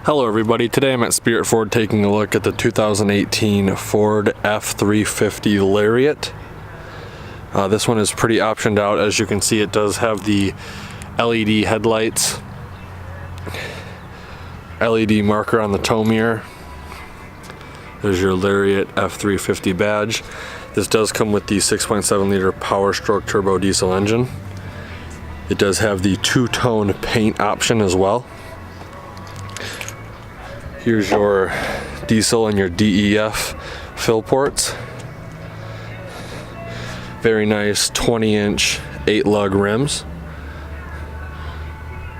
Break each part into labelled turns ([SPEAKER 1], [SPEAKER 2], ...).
[SPEAKER 1] Hello everybody, today I'm at Spirit Ford taking a look at the 2018 Ford F-350 Lariat. This one is pretty optioned out. As you can see, it does have the LED headlights, LED marker on the tow mirror. There's your Lariat F-350 badge. This does come with the 6.7 liter Powerstroke turbo diesel engine. It does have the two-tone paint option as well. Here's your diesel and your DEF fill ports. Very nice 20-inch 8-lug rims.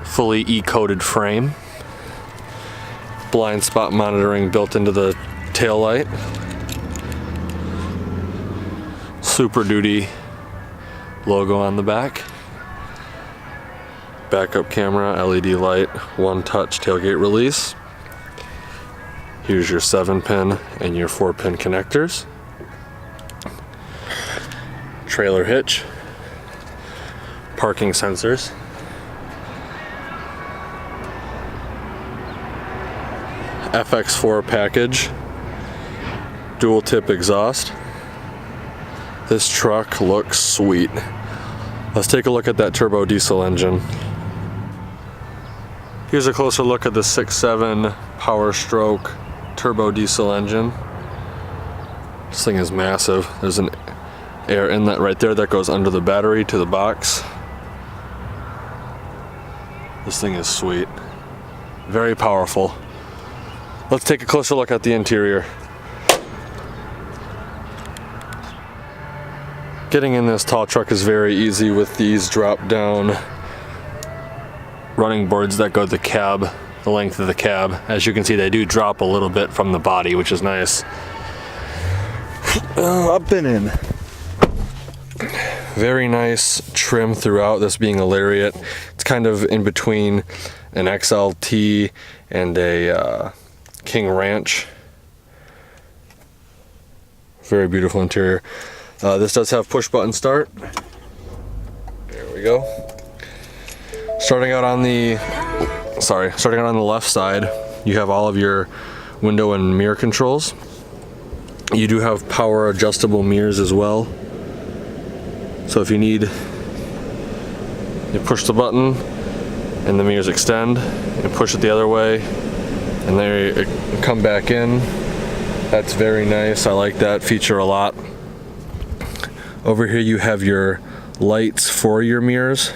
[SPEAKER 1] Fully E-coated frame. Blind spot monitoring built into the tail light. Super Duty logo on the back. Backup camera, LED light, one-touch tailgate release. Here's your 7-pin and your 4-pin connectors. Trailer hitch. Parking sensors. FX4 package. Dual tip exhaust. This truck looks sweet. Let's take a look at that turbo diesel engine. Here's a closer look at the 6.7 Powerstroke turbo diesel engine. This thing is massive. There's an air inlet right there that goes under the battery to the box. This thing is sweet. Very powerful. Let's take a closer look at the interior. Getting in this tall truck is very easy with these drop-down running boards that go to the cab, the length of the cab. As you can see, they do drop a little bit from the body, which is nice. Up and in. Very nice trim throughout, this being a Lariat. It's kind of in between an XLT and a King Ranch. Very beautiful interior. This does have push button start. There we go. Starting out on the left side, you have all of your window and mirror controls. You do have power adjustable mirrors as well. So if you need, you push the button and the mirrors extend, and push it the other way, and they come back in. That's very nice. I like that feature a lot. Over here you have your lights for your mirrors.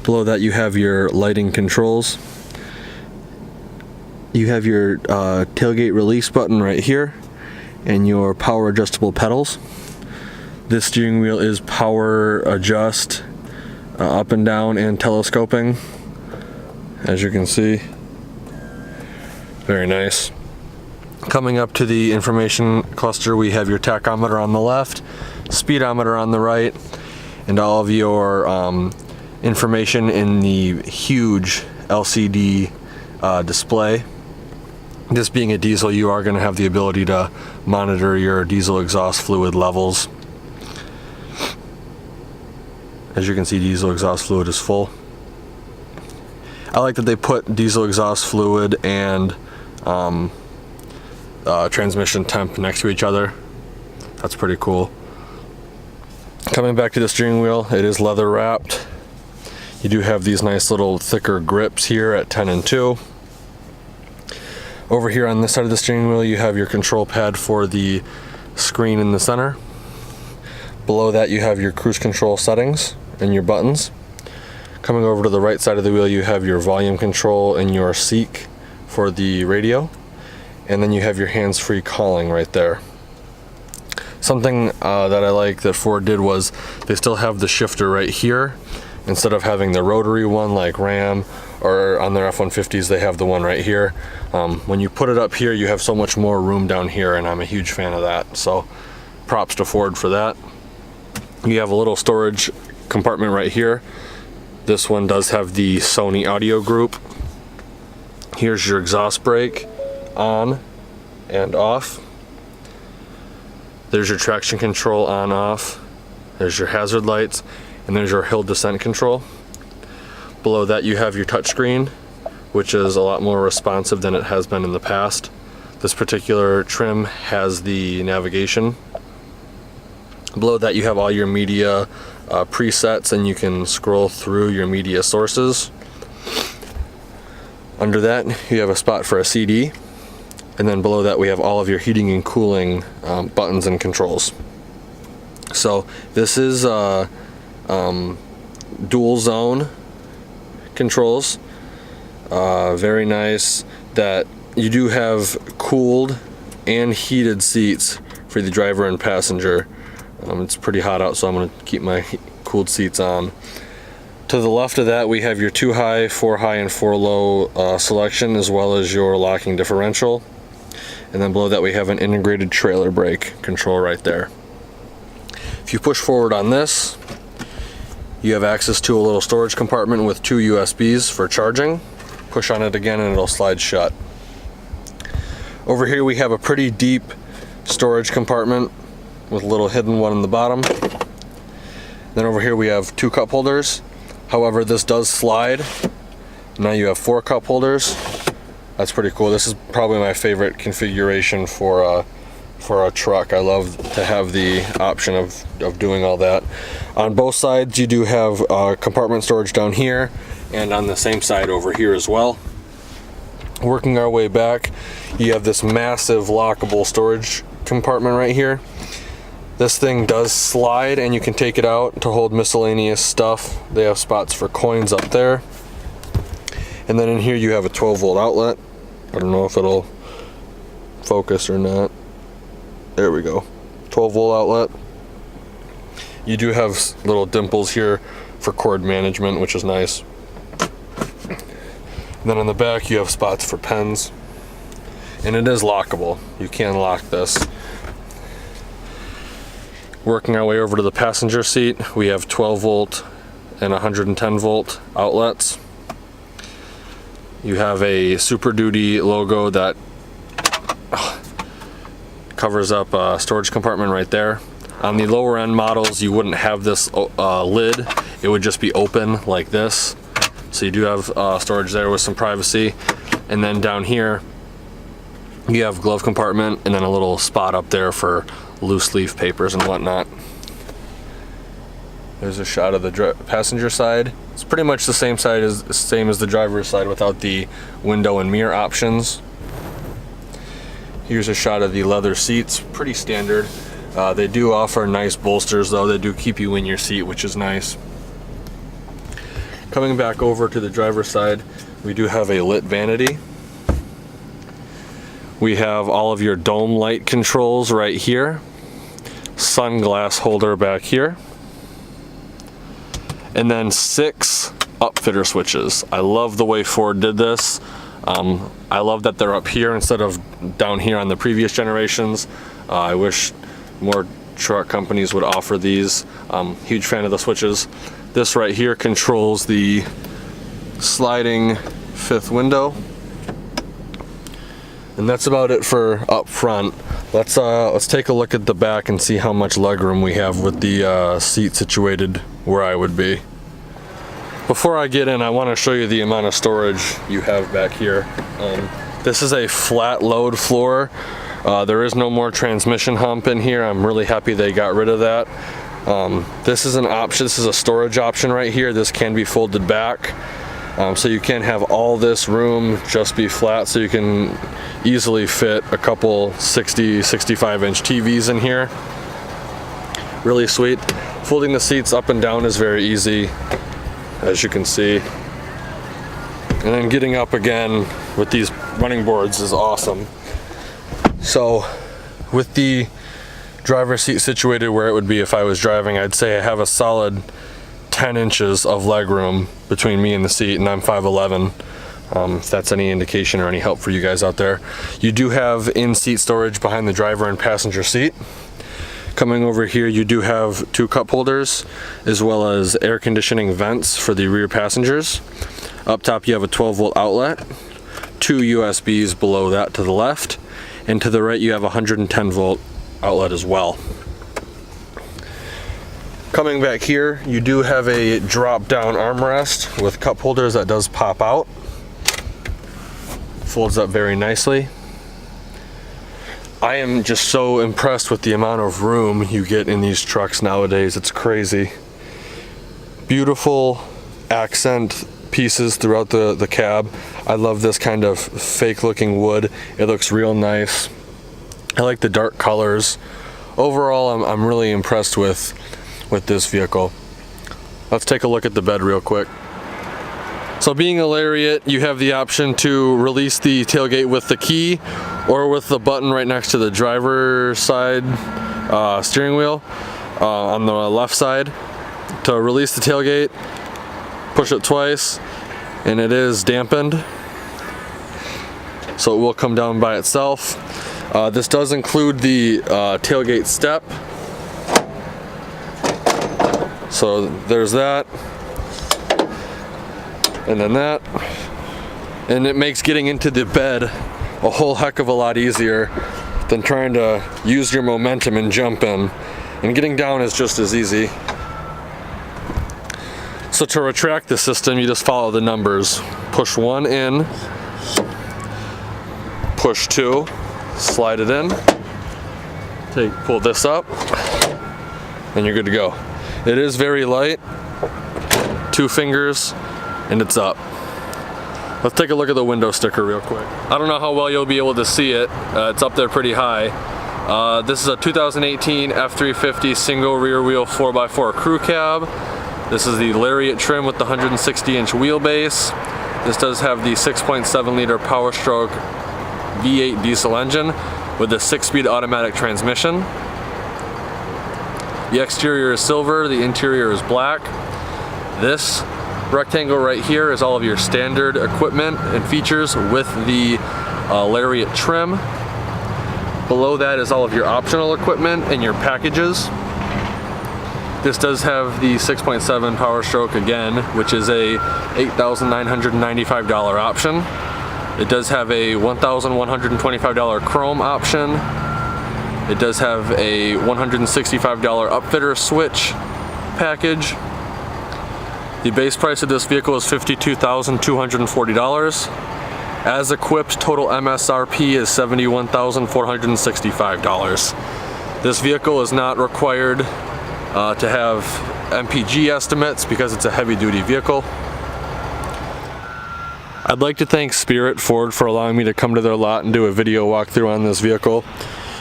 [SPEAKER 1] Below that you have your lighting controls. You have your tailgate release button right here and your power adjustable pedals. This steering wheel is power adjust up and down and telescoping, as you can see. Very nice. Coming up to the information cluster, we have your tachometer on the left, speedometer on the right, and all of your information in the huge LCD display. This being a diesel, you are going to have the ability to monitor your diesel exhaust fluid levels. As you can see, diesel exhaust fluid is full. I like that they put diesel exhaust fluid and transmission temp next to each other. That's pretty cool. Coming back to the steering wheel, it is leather wrapped. You do have these nice little thicker grips here at 10 and 2. Over here on this side of the steering wheel, you have your control pad for the screen in the center. Below that you have your cruise control settings and your buttons. Coming over to the right side of the wheel, you have your volume control and your seek for the radio. And then you have your hands-free calling right there. Something that I like that Ford did was they still have the shifter right here. Instead of having the rotary one like Ram or on their F-150s, they have the one right here. When you put it up here, you have so much more room down here, and I'm a huge fan of that. So props to Ford for that. You have a little storage compartment right here. This one does have the Sony audio group. Here's your exhaust brake on and off. There's your traction control on off. There's your hazard lights, and there's your hill descent control. Below that you have your touchscreen which is a lot more responsive than it has been in the past. This particular trim has the navigation. Below that you have all your media presets, and you can scroll through your media sources. Under that you have a spot for a CD, and then below that we have all of your heating and cooling buttons and controls. So this is dual zone controls. Very nice that you do have cooled and heated seats for the driver and passenger. It's pretty hot out, so I'm going to keep my cooled seats on. To the left of that we have your 2 high, 4 high, and 4 low selection, as well as your locking differential. And then below that we have an integrated trailer brake control right there. If you push forward on this, you have access to a little storage compartment with 2 USBs for charging. Push on it again and it'll slide shut. Over here we have a pretty deep storage compartment with a little hidden one in the bottom. Then over here we have 2 cup holders. However, this does slide. Now you have 4 cup holders. That's pretty cool. This is probably my favorite configuration for a truck. I love to have the option of doing all that. On both sides you do have compartment storage down here, and on the same side over here as well. Working our way back, you have this massive lockable storage compartment right here. This thing does slide, and you can take it out to hold miscellaneous stuff. They have spots for coins up there. And then in here you have a 12-volt outlet. I don't know if it'll focus or not. There we go. 12-volt outlet. You do have little dimples here for cord management, which is nice. And then on the back you have spots for pens. And it is lockable. You can lock this. Working our way over to the passenger seat, we have 12-volt and 110-volt outlets. You have a Super Duty logo that covers up a storage compartment right there. On the lower end models you wouldn't have this lid, it would just be open like this. So you do have storage there with some privacy. And then down here you have glove compartment, and then a little spot up there for loose leaf papers and whatnot. There's a shot of the passenger side. It's pretty much the same as the driver's side without the window and mirror options. Here's a shot of the leather seats, pretty standard. They do offer nice bolsters though. They do keep you in your seat, which is nice. Coming back over to the driver's side, we do have a lit vanity. We have all of your dome light controls right here. Sunglass holder back here. And then 6 upfitter switches. I love the way Ford did this. I love that they're up here instead of down here on the previous generations. I wish more truck companies would offer these. Huge fan of the switches. This right here controls the sliding 5th window. And that's about it for up front. Let's take a look at the back and see how much legroom we have with the seat situated where I would be. Before I get in, I want to show you the amount of storage you have back here. This is a flat load floor. There is no more transmission hump in here. I'm really happy they got rid of that. This is an option. This is a storage option right here. This can be folded back. So you can have all this room just be flat, so you can easily fit a couple 65 inch TVs in here. Really sweet. Folding the seats up and down is very easy, as you can see. And then getting up again with these running boards is awesome. So with the driver's seat situated where it would be if I was driving, I'd say I have a solid 10 inches of leg room between me and the seat, and I'm 5'11". If that's any indication or any help for you guys out there. You do have in-seat storage behind the driver and passenger seat. Coming over here, you do have 2 cup holders as well as air conditioning vents for the rear passengers. Up top you have a 12-volt outlet, 2 USBs below that to the left, and to the right you have a 110-volt outlet as well. Coming back here, you do have a drop-down armrest with cup holders that does pop out. folds up very nicely. I am just so impressed with the amount of room you get in these trucks nowadays. It's crazy. Beautiful accent pieces throughout the cab. I love this kind of fake looking wood. It looks real nice. I like the dark colors. Overall, I'm really impressed with this vehicle. Let's take a look at the bed real quick. So being a Lariat, you have the option to release the tailgate with the key or with the button right next to the driver's side steering wheel on the left side. To release the tailgate, push it twice and it is dampened, so it will come down by itself. This does include the tailgate step, so there's that. And then that, and it makes getting into the bed a whole heck of a lot easier than trying to use your momentum and jump in, and getting down is just as easy. So to retract the system, you just follow the numbers. Push 1 in, push 2, slide it in, pull this up, and you're good to go. It is very light, 2 fingers, and it's up. Let's take a look at the window sticker real quick. I don't know how well you'll be able to see it. It's up there pretty high. This is a 2018 F-350 single rear wheel 4x4 crew cab. This is the Lariat trim with the 160-inch wheelbase. This does have the 6.7 liter Powerstroke V8 Diesel engine with a 6-speed automatic transmission. The exterior is silver, the interior is black. This rectangle right here is all of your standard equipment and features with the Lariat trim. Below that is all of your optional equipment and your packages. This does have the 6.7 Powerstroke again, which is a $8,995 option. It does have a $1,125 chrome option. It does have a $165 upfitter switch package. The base price of this vehicle is $52,240. As equipped, total MSRP is $71,465. This vehicle is not required to have MPG estimates because it's a heavy-duty vehicle. I'd like to thank Spirit Ford for allowing me to come to their lot and do a video walkthrough on this vehicle.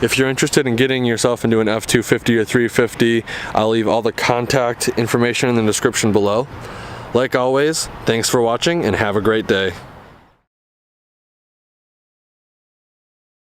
[SPEAKER 1] If you're interested in getting yourself into an F-250 or 350, I'll leave all the contact information in the description below. Like always, thanks for watching and have a great day.